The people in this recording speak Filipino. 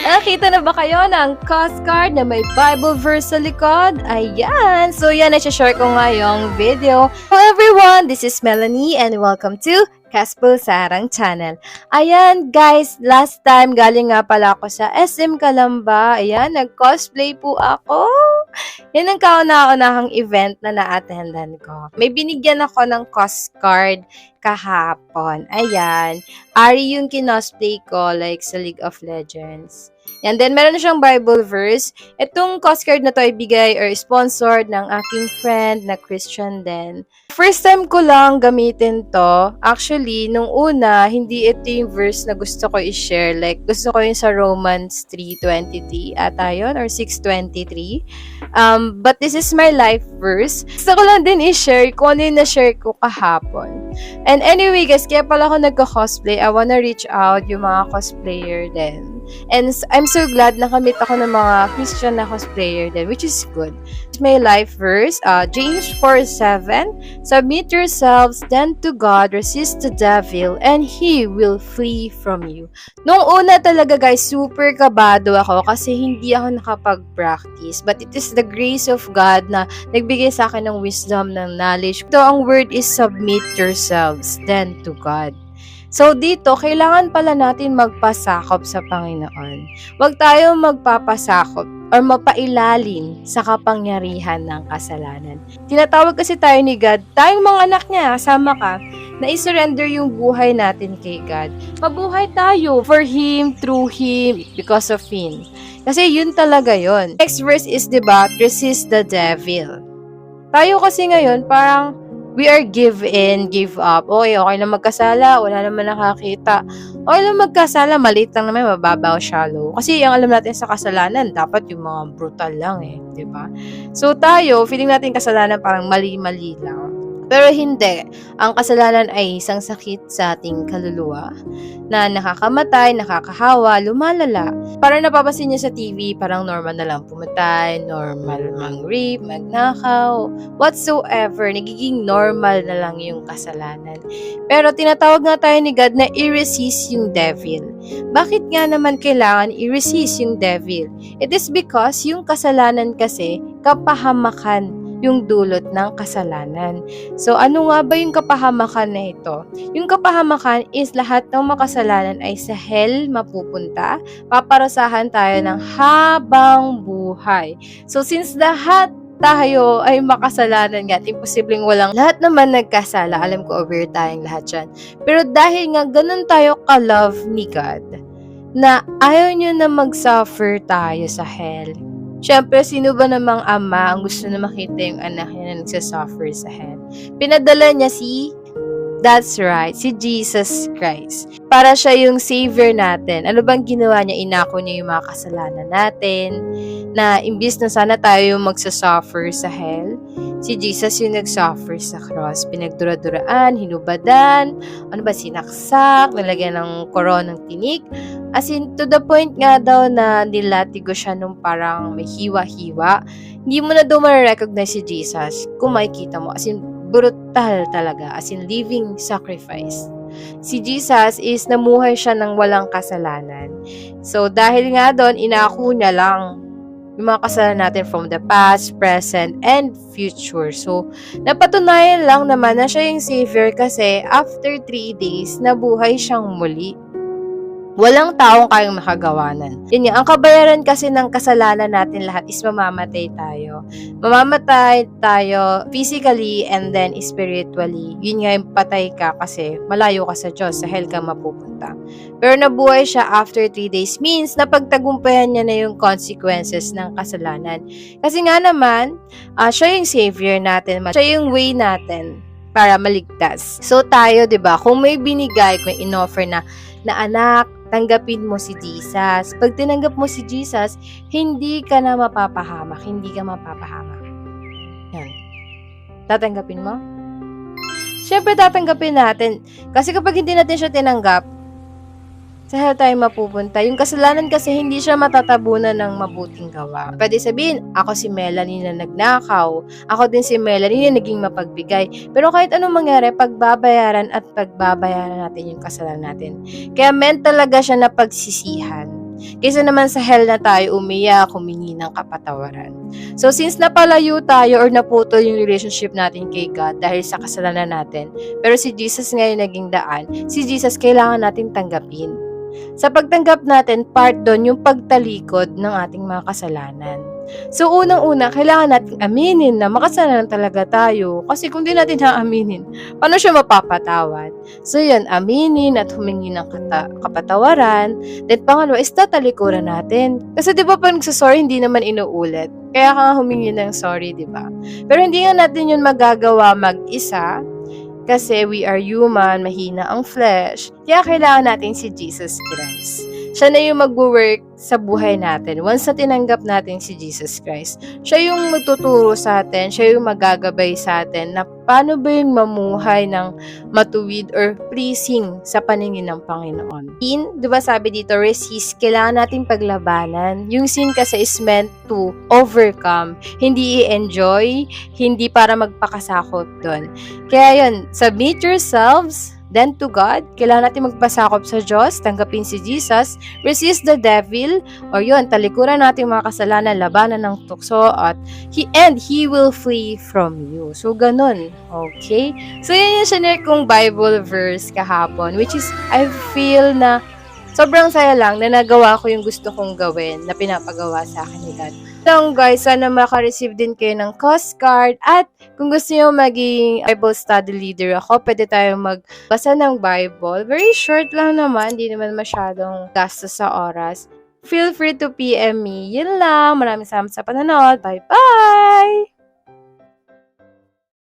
Nakita na ba kayo ng cost card na may Bible verse sa likod? Ayan! So yan, i-share ko ngayong video. Hello everyone! This is Melanie and welcome to Kaspo Sarang Channel. Ayan guys, last time galing nga pala ako sa SM Calamba. Ayan, nag-cosplay po ako. Yan ang kauna-unahang event na na-attendan ko. May binigyan ako ng cost card kahapon. Ayan. Ari yung kinosplay ko like sa League of Legends. And then, meron na siyang Bible verse. Itong cost card na to ay bigay or sponsored ng aking friend na Christian din. First time ko lang gamitin to. Actually, nung una, hindi ito yung verse na gusto ko i-share. Like, gusto ko yung sa Romans 3:23 ata yun, or 6:23. But this is my life verse. Gusto ko lang din i-share kung ano yung na-share ko kahapon. And anyway, guys, kaya pala ako nagka-cosplay. I wanna reach out yung mga cosplayer din. And I'm so glad nakamit ako ng mga Christian na cosplayer din, which is good. My life verse, James 4:7, submit yourselves then to God, resist the devil, and he will flee from you. Nung una talaga guys, super kabado ako kasi hindi ako nakapag-practice. But it is the grace of God na nagbigay sa akin ng wisdom, ng knowledge. Ito ang word is submit yourselves then to God. So dito, kailangan pala natin magpasakop sa Panginoon. Huwag tayo magpapasakop or mapailalim sa kapangyarihan ng kasalanan. Tinatawag kasi tayo ni God, tayong mga anak niya, kasama ka, na isurrender yung buhay natin kay God. Mabuhay tayo for Him, through Him, because of Him. Kasi yun talaga yun. Next verse is, diba, resist the devil. Tayo kasi ngayon, parang, we are give in, give up. Okay lang magkasala, wala naman nakakita. Okay lang magkasala, maliit lang naman, mababaw, shallow. Kasi yung alam natin sa kasalanan, dapat yung mga brutal lang di ba? So tayo, feeling natin kasalanan parang mali-mali lang. Pero hindi. Ang kasalanan ay isang sakit sa ating kaluluwa na nakakamatay, nakakahawa, lumalala. Parang napapasin niyo sa TV, parang normal na lang pumatay, normal mang-rape, magnakaw, whatsoever. Nagiging normal na lang yung kasalanan. Pero tinatawag nga tayo ni God na i-resist yung devil. Bakit nga naman kailangan i-resist yung devil? It is because yung kasalanan kasi kapahamakan yung dulot ng kasalanan. So, ano nga ba yung kapahamakan na ito? Yung kapahamakan is lahat ng makasalanan ay sa hell mapupunta. Paparasahan tayo ng habang buhay. So, since lahat tayo ay makasalanan nga, imposibleng walang lahat naman nagkasala. Alam ko, aware tayong lahat yan. Pero dahil nga ganun tayo ka-love ni God, na ayaw nyo na mag-suffer tayo sa hell. Siyempre, sino ba namang ama ang gusto na makita yung anak niya na nagsasuffer sa hell? Pinadala niya that's right, si Jesus Christ. Para siya yung savior natin. Ano bang ginawa niya? Inako niya yung mga kasalanan natin, na imbis na sana tayo yung magsasuffer sa hell, si Jesus yung nagsuffer sa cross. Pinagdura-duraan, hinubadan, sinaksak, nalagyan ng koronang tinik. As in, to the point nga daw na nilatigo siya nung parang may hiwa-hiwa. Hindi mo na daw ma-recognize si Jesus kung makikita mo. As in, brutal talaga. As in, living sacrifice. Si Jesus is namuhay siya ng walang kasalanan. So, dahil nga doon, inako niya lang yung mga kasalanan natin from the past, present, and future. So, napatunayan lang naman na siya yung Savior kasi after 3 days, nabuhay siyang muli. Walang taong kayang makagawanan. Yun nga, ang kabayaran kasi ng kasalanan natin lahat is mamamatay tayo. Mamamatay tayo physically and then spiritually. Yun nga yung patay ka kasi malayo ka sa Diyos, sa hell ka mapupunta. Pero nabuhay siya after 3 days means napagtagumpayan niya na yung consequences ng kasalanan. Kasi nga naman, siya yung savior natin, siya yung way natin para maligtas. So tayo, 'di ba? Kung may binigay, kung may inoffer na anak, tanggapin mo si Jesus. Pag tinanggap mo si Jesus, hindi ka na mapapahamak. Hindi ka mapapahamak. Yan. Tatanggapin mo? Siyempre, tatanggapin natin. Kasi kapag hindi natin siya tinanggap, sa hell tayo mapupunta. Yung kasalanan kasi hindi siya matatabunan ng mabuting gawa. Pwede sabihin, ako si Melanie na nagnakaw. Ako din si Melanie na naging mapagbigay. Pero kahit anong mangyari, pagbabayaran natin yung kasalanan natin. Kaya meant talaga siya na pagsisihan. Kaysa naman sa hell na tayo umiyak, humingi ng kapatawaran. So since napalayo tayo or naputol yung relationship natin kay God dahil sa kasalanan natin, pero si Jesus ngayon naging daan, si Jesus kailangan natin tanggapin. Sa pagtanggap natin, part doon yung pagtalikod ng ating mga kasalanan. So, unang-una, kailangan natin aminin na makasalanan talaga tayo. Kasi kung di natin haaminin, paano siya mapapatawad? So, yun, aminin at humingi ng kapatawaran. Then, pangalawa is tatalikuran natin. Kasi di ba pag nagsasorry, hindi naman inuulit. Kaya ka humingi ng sorry, di ba? Pero hindi nga natin yun magagawa mag-isa. Kasi we are human, mahina ang flesh. Kaya kailangan natin si Jesus Christ. Siya na yung mag-work sa buhay natin. Once na tinanggap natin si Jesus Christ, siya yung magtuturo sa atin, siya yung magagabay sa atin na paano ba yung mamuhay ng matuwid or pleasing sa paningin ng Panginoon. Sin, di ba sabi dito, resist, kailangan natin paglabanan. Yung sin kasi is meant to overcome. Hindi i-enjoy, hindi para magpakasakot doon. Kaya yun, submit yourselves then to God. Kailangan natin magpasakop sa Diyos, tanggapin si Jesus, resist the devil, or yun, talikuran natin mga kasalanan, labanan ng tukso, at He will flee from you. So, ganun. Okay? So, yun yung sinare kong Bible verse kahapon, which is, I feel na sobrang saya lang na nagawa ko yung gusto kong gawin na pinapagawa sa akin ni God. So guys, sana maka-receive din kayo ng Coast Guard at kung gusto nyo maging Bible study leader ako, pwede tayong magbasa ng Bible. Very short lang naman, hindi naman masyadong gastos sa oras. Feel free to PM me. Yun lang. Maraming salamat sa panonood. Bye-bye!